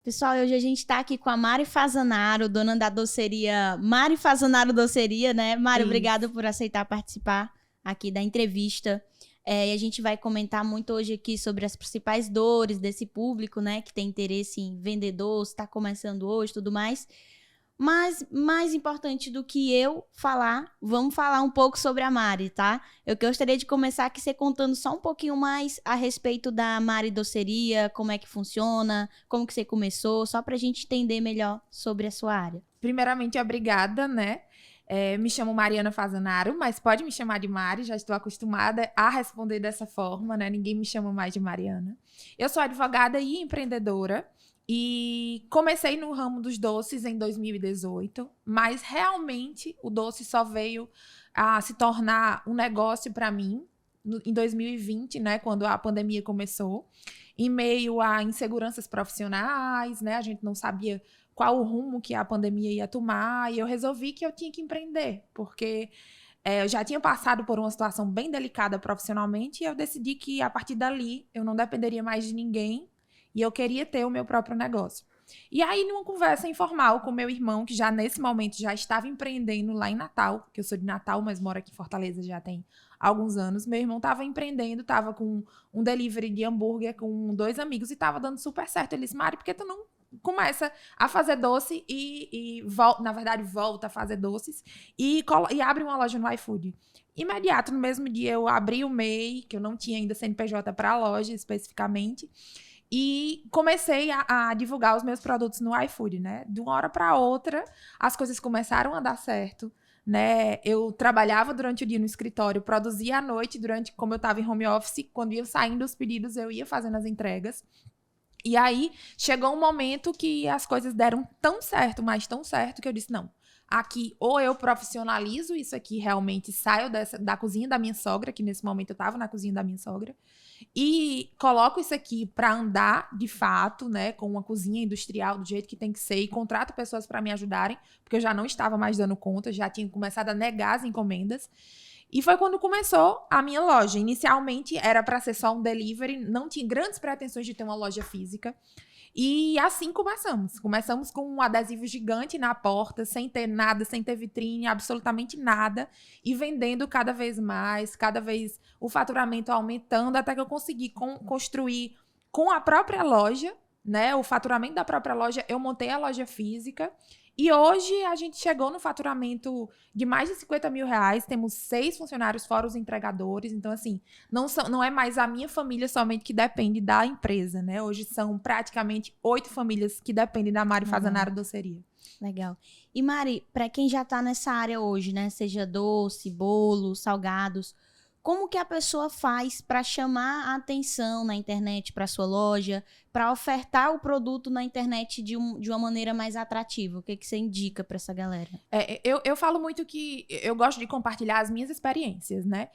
Pessoal, hoje a gente está aqui com a Mari Fazanaro, dona da doceria Mari Fazanaro Doceria, né? Mari, obrigada por aceitar participar aqui da entrevista. E a gente vai comentar muito hoje aqui sobre as principais dores desse público, né? Que tem interesse em vender doce, está começando hoje e tudo mais. Mas, mais importante do que eu falar, vamos falar um pouco sobre a Mari, tá? Eu gostaria de começar aqui você contando só um pouquinho mais a respeito da Mari Doceria, como é que funciona, como que você começou, só pra gente entender melhor sobre a sua área. Primeiramente, obrigada, né? Me chamo Mariana Fazanaro, mas pode me chamar de Mari, já estou acostumada a responder dessa forma, né? Ninguém me chama mais de Mariana. Eu sou advogada e empreendedora. E comecei no ramo dos doces em 2018, mas realmente o doce só veio a se tornar um negócio para mim em 2020, né, quando a pandemia começou, em meio a inseguranças profissionais, né, a gente não sabia qual o rumo que a pandemia ia tomar, e eu resolvi que eu tinha que empreender, porque eu já tinha passado por uma situação bem delicada profissionalmente, e eu decidi que a partir dali eu não dependeria mais de ninguém, e eu queria ter o meu próprio negócio. E aí, numa conversa informal com meu irmão, que já nesse momento já estava empreendendo lá em Natal, que eu sou de Natal, mas moro aqui em Fortaleza já tem alguns anos, meu irmão estava empreendendo, estava com um delivery de hambúrguer com 2 amigos e estava dando super certo. Ele disse, Mari, por que tu não começa a fazer doce na verdade, volta a fazer doces e abre uma loja no iFood? Imediato, no mesmo dia, eu abri o MEI, que eu não tinha ainda CNPJ para a loja especificamente, e comecei a divulgar os meus produtos no iFood, né? De uma hora para outra, as coisas começaram a dar certo, né? Eu trabalhava durante o dia no escritório, produzia à noite, como eu estava em home office, quando iam saindo os pedidos, eu ia fazendo as entregas. E aí, chegou um momento que as coisas deram tão certo, mas tão certo, que eu disse, não, aqui ou eu profissionalizo isso aqui, realmente saio da cozinha da minha sogra, que nesse momento eu estava na cozinha da minha sogra, e coloco isso aqui para andar de fato, né, com uma cozinha industrial do jeito que tem que ser, e contrato pessoas para me ajudarem, porque eu já não estava mais dando conta, já tinha começado a negar as encomendas. E foi quando começou a minha loja. Inicialmente era para ser só um delivery, não tinha grandes pretensões de ter uma loja física. E assim começamos. Começamos com um adesivo gigante na porta, sem ter nada, sem ter vitrine, absolutamente nada. E vendendo cada vez mais, cada vez o faturamento aumentando, até que eu consegui construir com a própria loja, né? O faturamento da própria loja, eu montei a loja física. E hoje a gente chegou no faturamento de mais de 50 mil reais. Temos 6 funcionários, fora os entregadores. Então, assim, não é mais a minha família somente que depende da empresa, né? Hoje são praticamente 8 famílias que dependem da Mari Fazanaro Doceria. Legal. E Mari, para quem já tá nessa área hoje, né? Seja doce, bolo, salgados, como que a pessoa faz para chamar a atenção na internet para sua loja, para ofertar o produto na internet de uma maneira mais atrativa? O que você indica para essa galera? Eu falo muito que eu gosto de compartilhar as minhas experiências, né?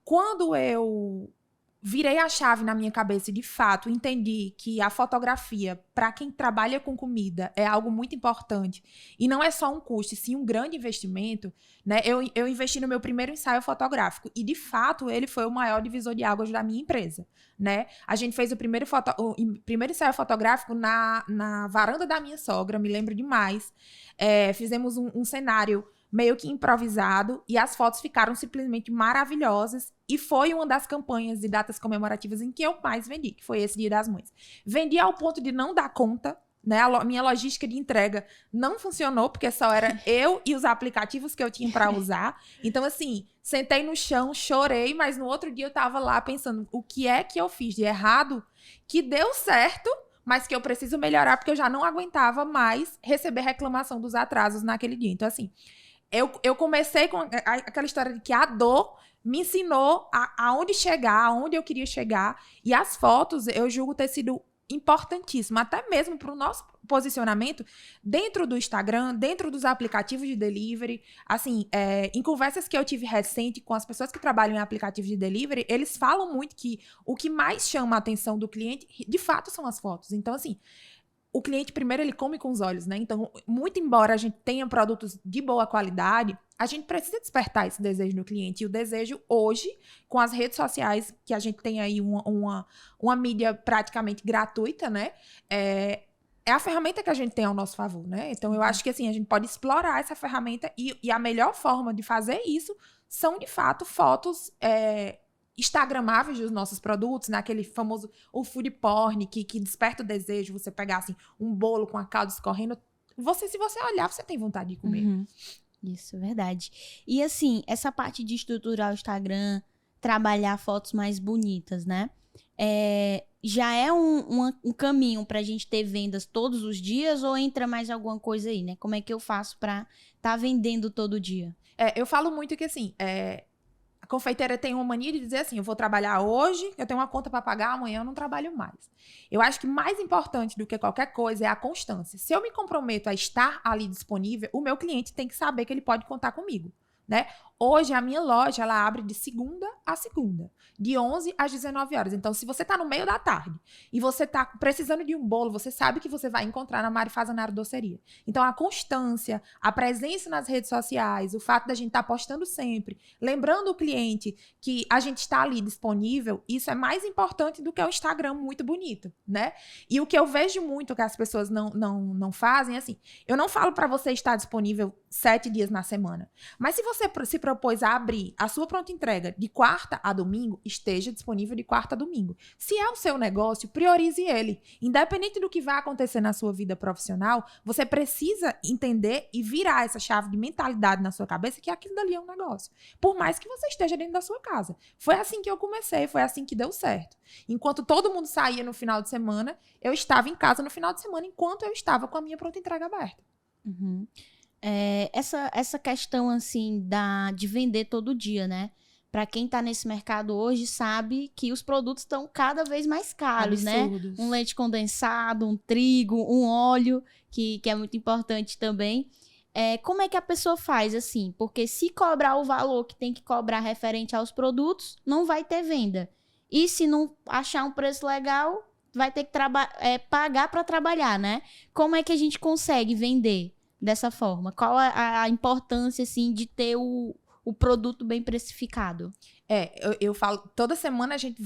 Quando eu virei a chave na minha cabeça e, de fato, entendi que a fotografia, para quem trabalha com comida, é algo muito importante. E não é só um custo, e sim um grande investimento, né? Eu investi no meu primeiro ensaio fotográfico. E, de fato, ele foi o maior divisor de águas da minha empresa, né? A gente fez o primeiro ensaio fotográfico na varanda da minha sogra, me lembro demais. Fizemos um cenário meio que improvisado, e as fotos ficaram simplesmente maravilhosas, e foi uma das campanhas e datas comemorativas em que eu mais vendi, que foi esse Dia das Mães. Vendi ao ponto de não dar conta, né? A minha logística de entrega não funcionou, porque só era eu e os aplicativos que eu tinha para usar. Então, assim, sentei no chão, chorei, mas no outro dia eu tava lá pensando, o que é que eu fiz de errado, que deu certo, mas que eu preciso melhorar, porque eu já não aguentava mais receber reclamação dos atrasos naquele dia. Então, assim, eu comecei com aquela história de que a dor me ensinou aonde chegar, aonde eu queria chegar. E as fotos, eu julgo ter sido importantíssimo, até mesmo para o nosso posicionamento dentro do Instagram, dentro dos aplicativos de delivery. Assim, em conversas que eu tive recente com as pessoas que trabalham em aplicativos de delivery, eles falam muito que o que mais chama a atenção do cliente, de fato, são as fotos. Então, assim, o cliente, primeiro, ele come com os olhos, né? Então, muito embora a gente tenha produtos de boa qualidade, a gente precisa despertar esse desejo no cliente. E o desejo hoje, com as redes sociais, que a gente tem aí uma mídia praticamente gratuita, né? é a ferramenta que a gente tem ao nosso favor, né? Então, eu acho que, assim, a gente pode explorar essa ferramenta e a melhor forma de fazer isso são, de fato, fotos instagramáveis dos nossos produtos, né? Aquele famoso, o food porn, que desperta o desejo, você pegar, assim, um bolo com a calda escorrendo. Se você olhar, você tem vontade de comer. Isso, é verdade. E, assim, essa parte de estruturar o Instagram, trabalhar fotos mais bonitas, né? Já é um caminho pra gente ter vendas todos os dias ou entra mais alguma coisa aí, né? Como é que eu faço pra tá vendendo todo dia? Eu falo muito que, assim, a confeiteira tem uma mania de dizer assim, eu vou trabalhar hoje, eu tenho uma conta pra pagar, amanhã eu não trabalho mais. Eu acho que mais importante do que qualquer coisa é a constância. Se eu me comprometo a estar ali disponível, o meu cliente tem que saber que ele pode contar comigo, né? Hoje, a minha loja, ela abre de segunda a segunda, de 11 às 19 horas. Então, se você tá no meio da tarde e você tá precisando de um bolo, você sabe que você vai encontrar na Mari Fazanaro Doceria. Então, a constância, a presença nas redes sociais, o fato da gente estar postando sempre, lembrando o cliente que a gente está ali disponível, isso é mais importante do que o Instagram muito bonito, né? E o que eu vejo muito que as pessoas não fazem, assim, eu não falo para você estar disponível 7 dias na semana, mas se você se propôs a abrir a sua pronta entrega de quarta a domingo, esteja disponível de quarta a domingo. Se é o seu negócio, priorize ele. Independente do que vai acontecer na sua vida profissional, você precisa entender e virar essa chave de mentalidade na sua cabeça que aquilo dali é um negócio. Por mais que você esteja dentro da sua casa. Foi assim que eu comecei, foi assim que deu certo. Enquanto todo mundo saía no final de semana, eu estava em casa no final de semana, enquanto eu estava com a minha pronta entrega aberta. Essa questão, assim, de vender todo dia, né? Para quem tá nesse mercado hoje, sabe que os produtos estão cada vez mais caros, Absurdos. né? Um leite condensado, um trigo, um óleo, que é muito importante também. Como é que a pessoa faz, assim? Porque se cobrar o valor que tem que cobrar referente aos produtos, não vai ter venda. E se não achar um preço legal, vai ter que pagar para trabalhar, né? Como é que a gente consegue vender dessa forma? Qual a importância, assim, de ter o produto bem precificado? Eu falo, toda semana a gente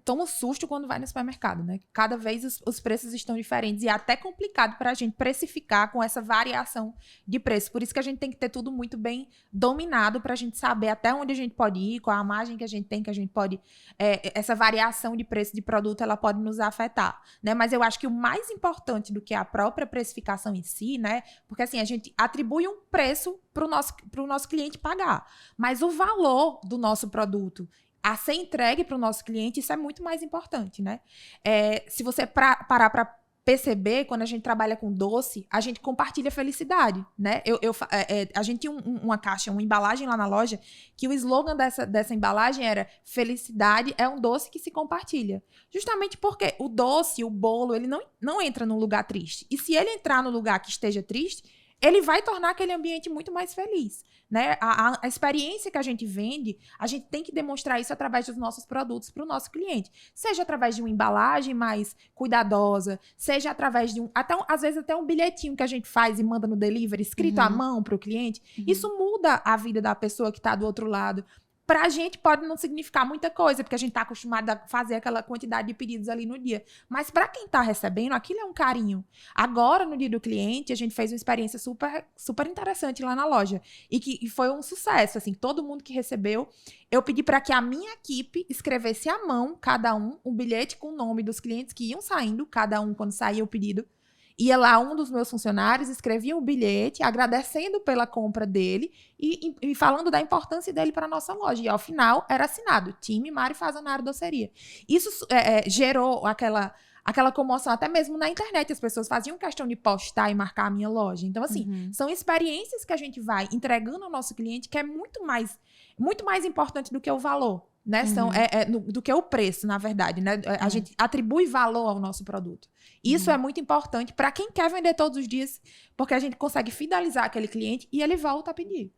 toma um susto quando vai no supermercado, né? Cada vez os preços estão diferentes e é até complicado para a gente precificar com essa variação de preço. Por isso que a gente tem que ter tudo muito bem dominado para a gente saber até onde a gente pode ir, qual a margem que a gente tem, que a gente pode... essa variação de preço de produto, ela pode nos afetar, né? Mas eu acho que o mais importante do que a própria precificação em si, né? Porque assim, a gente atribui um preço para o nosso cliente pagar. Mas o valor do nosso produto a ser entregue para o nosso cliente, isso é muito mais importante, né? Se você parar para perceber, quando a gente trabalha com doce, a gente compartilha felicidade, né? A gente tinha uma caixa, uma embalagem lá na loja, que o slogan dessa embalagem era: felicidade é um doce que se compartilha. Justamente porque o doce, o bolo, ele não entra num lugar triste. E se ele entrar no lugar que esteja triste, ele vai tornar aquele ambiente muito mais feliz, né? A experiência que a gente vende, a gente tem que demonstrar isso através dos nossos produtos para o nosso cliente. Seja através de uma embalagem mais cuidadosa, seja através de às vezes até um bilhetinho que a gente faz e manda no delivery, escrito à mão para o cliente. Isso muda a vida da pessoa que está do outro lado. Pra gente pode não significar muita coisa, porque a gente tá acostumado a fazer aquela quantidade de pedidos ali no dia. Mas para quem tá recebendo, aquilo é um carinho. Agora, no dia do cliente, a gente fez uma experiência super, super interessante lá na loja. E foi um sucesso, assim, todo mundo que recebeu. Eu pedi para que a minha equipe escrevesse à mão, cada um bilhete com o nome dos clientes que iam saindo, cada um, quando saía o pedido. Ia lá um dos meus funcionários, escrevia um bilhete agradecendo pela compra dele e falando da importância dele para a nossa loja. E ao final era assinado: time Mari Fazanaro Doceria. Isso gerou aquela comoção, até mesmo na internet. As pessoas faziam questão de postar e marcar a minha loja. Então, assim, são experiências que a gente vai entregando ao nosso cliente que é muito mais importante do que o valor. Né? Do que o preço, na verdade, né? A gente atribui valor ao nosso produto. Isso é muito importante para quem quer vender todos os dias, porque a gente consegue fidelizar aquele cliente e ele volta a pedir.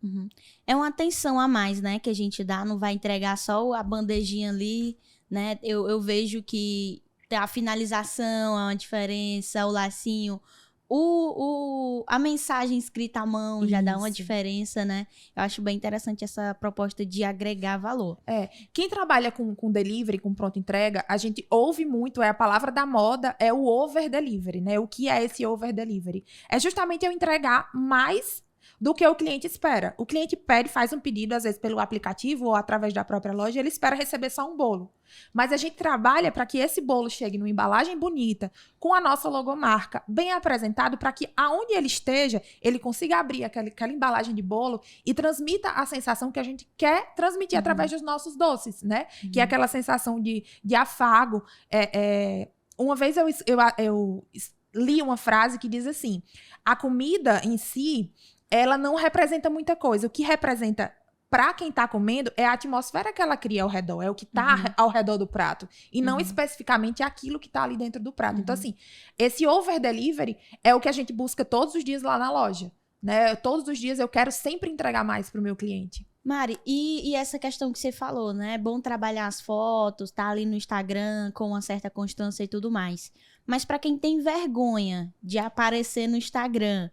É uma atenção a mais, né, que a gente dá, não vai entregar só a bandejinha ali, né? Eu vejo que a finalização é uma diferença, o lacinho, a mensagem escrita à mão já dá uma Isso. diferença, né? Eu acho bem interessante essa proposta de agregar valor. Quem trabalha com delivery, com pronta entrega, a gente ouve muito, a palavra da moda, é o over delivery, né? O que é esse over delivery? É justamente eu entregar mais do que o cliente espera. O cliente pede, faz um pedido, às vezes pelo aplicativo ou através da própria loja, ele espera receber só um bolo. Mas a gente trabalha para que esse bolo chegue numa embalagem bonita, com a nossa logomarca bem apresentado, para que aonde ele esteja, ele consiga abrir aquela embalagem de bolo e transmita a sensação que a gente quer transmitir através dos nossos doces, né? Que é aquela sensação de afago. Uma vez eu li uma frase que diz assim: a comida em si, ela não representa muita coisa. O que representa para quem tá comendo é a atmosfera que ela cria ao redor, é o que tá ao redor do prato, e não especificamente aquilo que tá ali dentro do prato. Então, assim, esse over delivery é o que a gente busca todos os dias lá na loja, né? Todos os dias eu quero sempre entregar mais pro meu cliente. Mari, e essa questão que você falou, né? É bom trabalhar as fotos, tá ali no Instagram com uma certa constância e tudo mais. Mas para quem tem vergonha de aparecer no Instagram,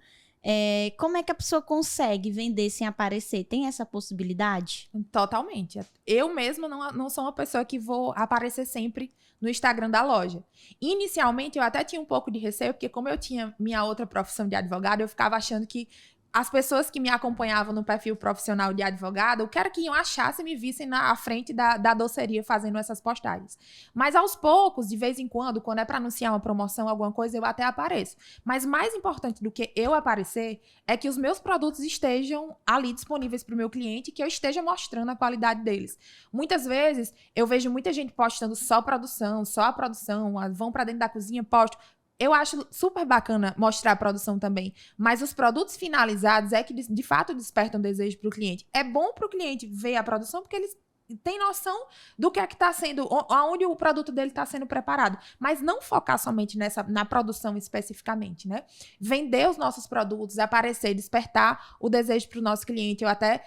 como é que a pessoa consegue vender sem aparecer? Tem essa possibilidade? Totalmente. Eu mesma não sou uma pessoa que vou aparecer sempre no Instagram da loja. Inicialmente, eu até tinha um pouco de receio, porque como eu tinha minha outra profissão de advogada, eu ficava achando que as pessoas que me acompanhavam no perfil profissional de advogada, o que era que iam achar se me vissem na frente da doceria fazendo essas postagens. Mas aos poucos, de vez em quando é para anunciar uma promoção, alguma coisa, eu até apareço. Mas mais importante do que eu aparecer é que os meus produtos estejam ali disponíveis para o meu cliente, que eu esteja mostrando a qualidade deles. Muitas vezes, eu vejo muita gente postando só a produção, vão para dentro da cozinha, postam. Eu acho super bacana mostrar a produção também, mas os produtos finalizados é que de fato despertam desejo para o cliente. É bom para o cliente ver a produção porque eles têm noção do que é que está sendo, aonde o produto dele está sendo preparado, mas não focar somente na produção especificamente, né? Vender os nossos produtos, aparecer, despertar o desejo para o nosso cliente. Eu até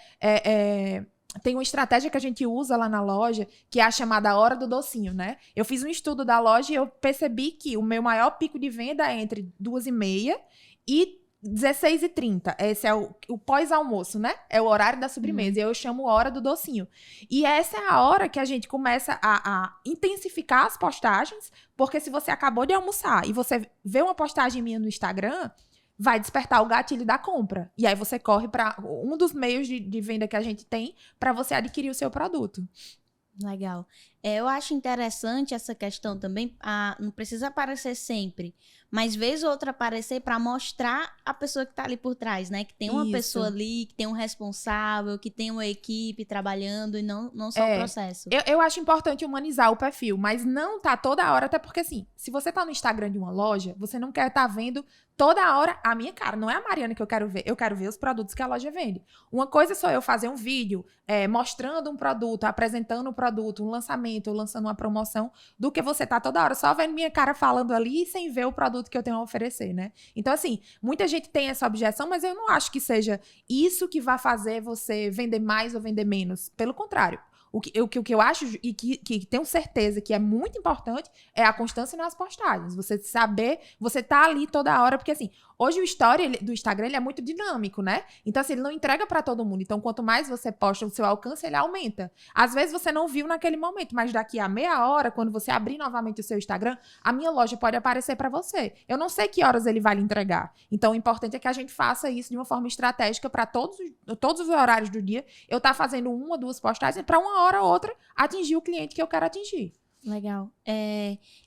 tem uma estratégia que a gente usa lá na loja, que é a chamada hora do docinho, né? Eu fiz um estudo da loja e eu percebi que o meu maior pico de venda é entre 2h30 e 16h30. Esse é o pós-almoço, né? É o horário da sobremesa. E eu chamo hora do docinho. E essa é a hora que a gente começa a intensificar as postagens, porque se você acabou de almoçar e você vê uma postagem minha no Instagram, vai despertar o gatilho da compra. E aí você corre para um dos meios de venda que a gente tem para você adquirir o seu produto. Legal. Eu acho interessante essa questão também, não precisa aparecer sempre, mas vez ou outra aparecer para mostrar a pessoa que tá ali por trás, né? Que tem uma pessoa ali, que tem um responsável, que tem uma equipe trabalhando e não só o processo. Eu acho importante humanizar o perfil, mas não tá toda hora, até porque assim, se você tá no Instagram de uma loja, você não quer estar vendo toda hora a minha cara. Não é a Mariana que eu quero ver os produtos que a loja vende. Uma coisa é só eu fazer um vídeo mostrando um produto, apresentando um produto, um lançamento, lançando uma promoção, do que você tá toda hora só vendo minha cara falando ali sem ver o produto que eu tenho a oferecer, né? Então, assim, muita gente tem essa objeção, mas eu não acho que seja isso que vai fazer você vender mais ou vender menos. Pelo contrário. O que eu acho e que tenho certeza que é muito importante é a constância nas postagens. Você saber, você tá ali toda hora, porque assim, hoje o story do Instagram ele é muito dinâmico, né? Então assim, ele não entrega pra todo mundo. Então quanto mais você posta, o seu alcance ele aumenta. Às vezes você não viu naquele momento, mas daqui a meia hora, quando você abrir novamente o seu Instagram, a minha loja pode aparecer pra você. Eu não sei que horas ele vai lhe entregar. Então o importante é que a gente faça isso de uma forma estratégica pra todos os horários do dia. Eu tá fazendo 1 ou 2 postagens pra uma hora ou outra atingir o cliente que eu quero atingir. Legal.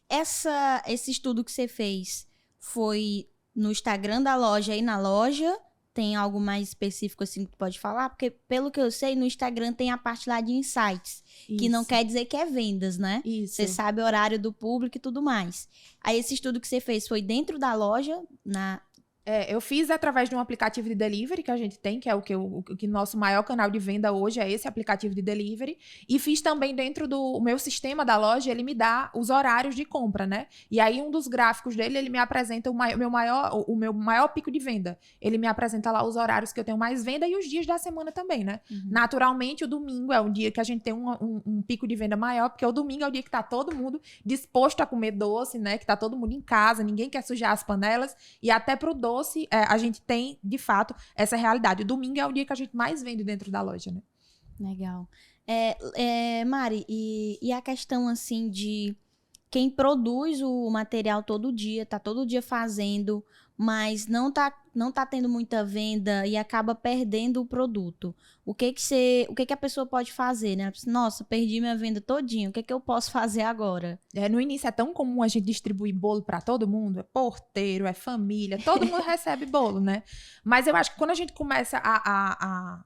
Esse estudo que você fez foi no Instagram da loja e na loja? Tem algo mais específico assim que tu pode falar? Porque, pelo que eu sei, no Instagram tem a parte lá de insights, que não quer dizer que é vendas, né? Isso. Você sabe o horário do público e tudo mais. Aí esse estudo que você fez foi dentro da loja, Eu fiz através de um aplicativo de delivery que a gente tem, que é o nosso maior canal de venda hoje, é esse aplicativo de delivery. E fiz também dentro do meu sistema da loja, ele me dá os horários de compra, né? E aí um dos gráficos dele, ele me apresenta o meu maior pico de venda. Ele me apresenta lá os horários que eu tenho mais venda e os dias da semana também, né? Uhum. Naturalmente, o domingo é um dia que a gente tem um pico de venda maior, porque o domingo é o dia que tá todo mundo disposto a comer doce, né? Que tá todo mundo em casa, ninguém quer sujar as panelas. E até pro doce, a gente tem, de fato, essa realidade. O domingo é o dia que a gente mais vende dentro da loja, né? Legal. Mari, e a questão, assim, de quem produz o material todo dia, tá todo dia fazendo, mas não tá tendo muita venda e acaba perdendo o produto. O que a pessoa pode fazer, né? Nossa, perdi minha venda todinha, o que eu posso fazer agora? No início é tão comum a gente distribuir bolo para todo mundo, é porteiro, é família, todo mundo recebe bolo, né? Mas eu acho que quando a gente começa a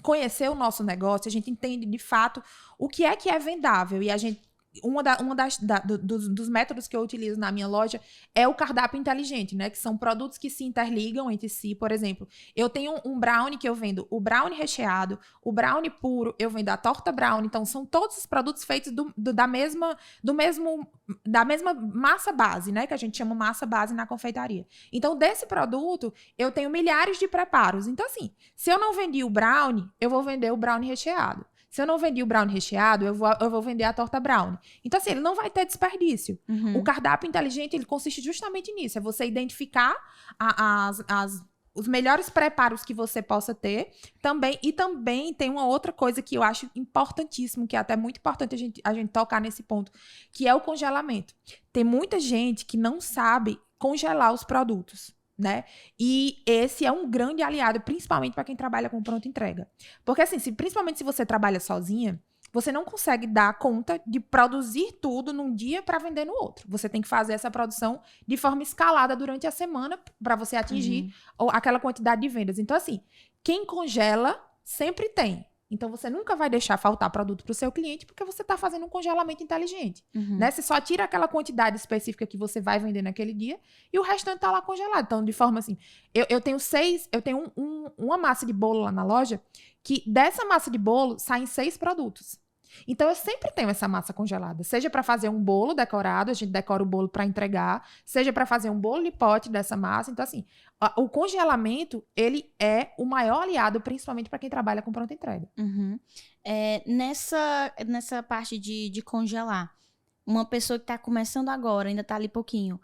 conhecer o nosso negócio, a gente entende de fato o que é vendável, e a gente dos métodos que eu utilizo na minha loja é o cardápio inteligente, né? Que são produtos que se interligam entre si. Por exemplo, eu tenho um brownie que eu vendo o brownie recheado, o brownie puro, eu vendo a torta brownie. Então, são todos os produtos feitos da mesma massa base, né? Que a gente chama massa base na confeitaria. Então, desse produto, eu tenho milhares de preparos. Então, assim, se eu não vendi o brownie, eu vou vender o brownie recheado. Se eu não vendi o brownie recheado, eu vou vender a torta brownie. Então, assim, ele não vai ter desperdício. Uhum. O cardápio inteligente, ele consiste justamente nisso. É você identificar os melhores preparos que você possa ter. E também tem uma outra coisa que eu acho importantíssimo, que é até muito importante a gente tocar nesse ponto, que é o congelamento. Tem muita gente que não sabe congelar os produtos, né? E esse é um grande aliado, principalmente para quem trabalha com pronta entrega. Porque assim, principalmente se você trabalha sozinha, você não consegue dar conta de produzir tudo num dia para vender no outro. Você tem que fazer essa produção de forma escalada durante a semana para você atingir aquela quantidade de vendas. Então assim, quem congela sempre tem. Então, você nunca vai deixar faltar produto para o seu cliente porque você está fazendo um congelamento inteligente, né? Você só tira aquela quantidade específica que você vai vender naquele dia e o restante está lá congelado. Então, de forma assim, eu tenho uma massa de bolo lá na loja que dessa massa de bolo saem 6 produtos. Então, eu sempre tenho essa massa congelada. Seja para fazer um bolo decorado, a gente decora o bolo para entregar. Seja para fazer um bolo de pote dessa massa. Então, assim, o congelamento, ele é o maior aliado, principalmente para quem trabalha com pronta entrega. Uhum. Nessa parte de congelar, uma pessoa que está começando agora, ainda está ali pouquinho,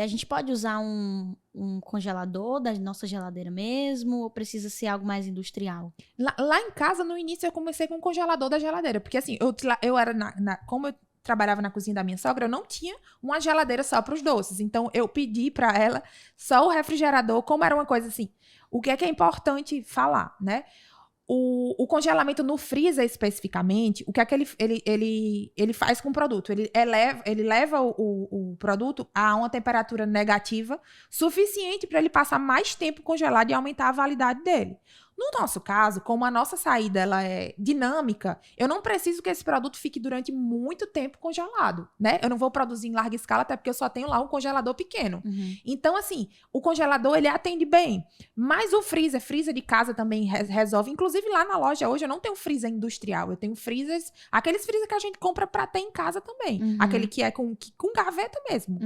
a gente pode usar um congelador da nossa geladeira mesmo, ou precisa ser algo mais industrial? Lá em casa, no início, eu comecei com um congelador da geladeira, porque assim, eu era como eu trabalhava na cozinha da minha sogra, eu não tinha uma geladeira só para os doces. Então, eu pedi para ela só o refrigerador, como era uma coisa assim. O que é importante falar, né? O congelamento no freezer, especificamente, o que é que ele faz com o produto? Ele leva o produto a uma temperatura negativa suficiente para ele passar mais tempo congelado e aumentar a validade dele. No nosso caso, como a nossa saída ela é dinâmica, eu não preciso que esse produto fique durante muito tempo congelado, né? Eu não vou produzir em larga escala, até porque eu só tenho lá um congelador pequeno. Então, assim, o congelador, ele atende bem. Mas o freezer de casa também resolve. Inclusive, lá na loja, hoje, eu não tenho freezer industrial. Eu tenho freezers, aqueles freezer que a gente compra pra ter em casa também. Aquele que é com gaveta mesmo.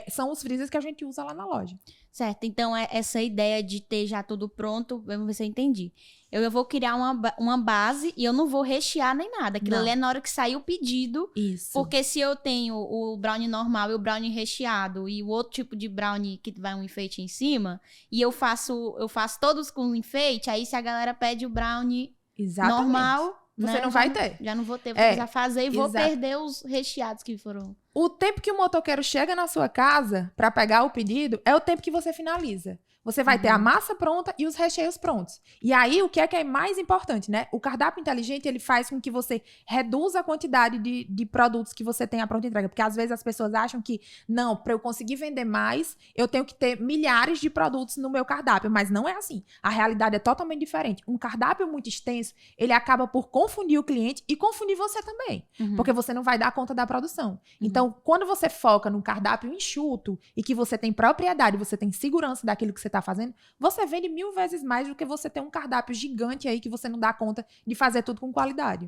São os freezers que a gente usa lá na loja. Certo, então essa ideia de ter já tudo pronto, vamos ver se eu entendi. Eu vou criar uma base e eu não vou rechear nem nada. Aquilo ali é na hora que sair o pedido. Isso. Porque se eu tenho o brownie normal e o brownie recheado e o outro tipo de brownie que vai um enfeite em cima, e eu faço todos com enfeite, aí se a galera pede o brownie normal... Você não vai ter. Já não vou ter, vou precisar fazer e vou perder os recheados que foram... O tempo que o motoqueiro chega na sua casa para pegar o pedido é o tempo que você finaliza. Você vai ter a massa pronta e os recheios prontos. E aí, o que é mais importante, né? O cardápio inteligente, ele faz com que você reduza a quantidade de produtos que você tem à pronta entrega. Porque, às vezes, as pessoas acham que, não, para eu conseguir vender mais, eu tenho que ter milhares de produtos no meu cardápio. Mas não é assim. A realidade é totalmente diferente. Um cardápio muito extenso, ele acaba por confundir o cliente e confundir você também. Porque você não vai dar conta da produção. Então, Então, quando você foca num cardápio enxuto e que você tem propriedade, você tem segurança daquilo que você está fazendo, você vende 1000 vezes mais do que você ter um cardápio gigante aí que você não dá conta de fazer tudo com qualidade.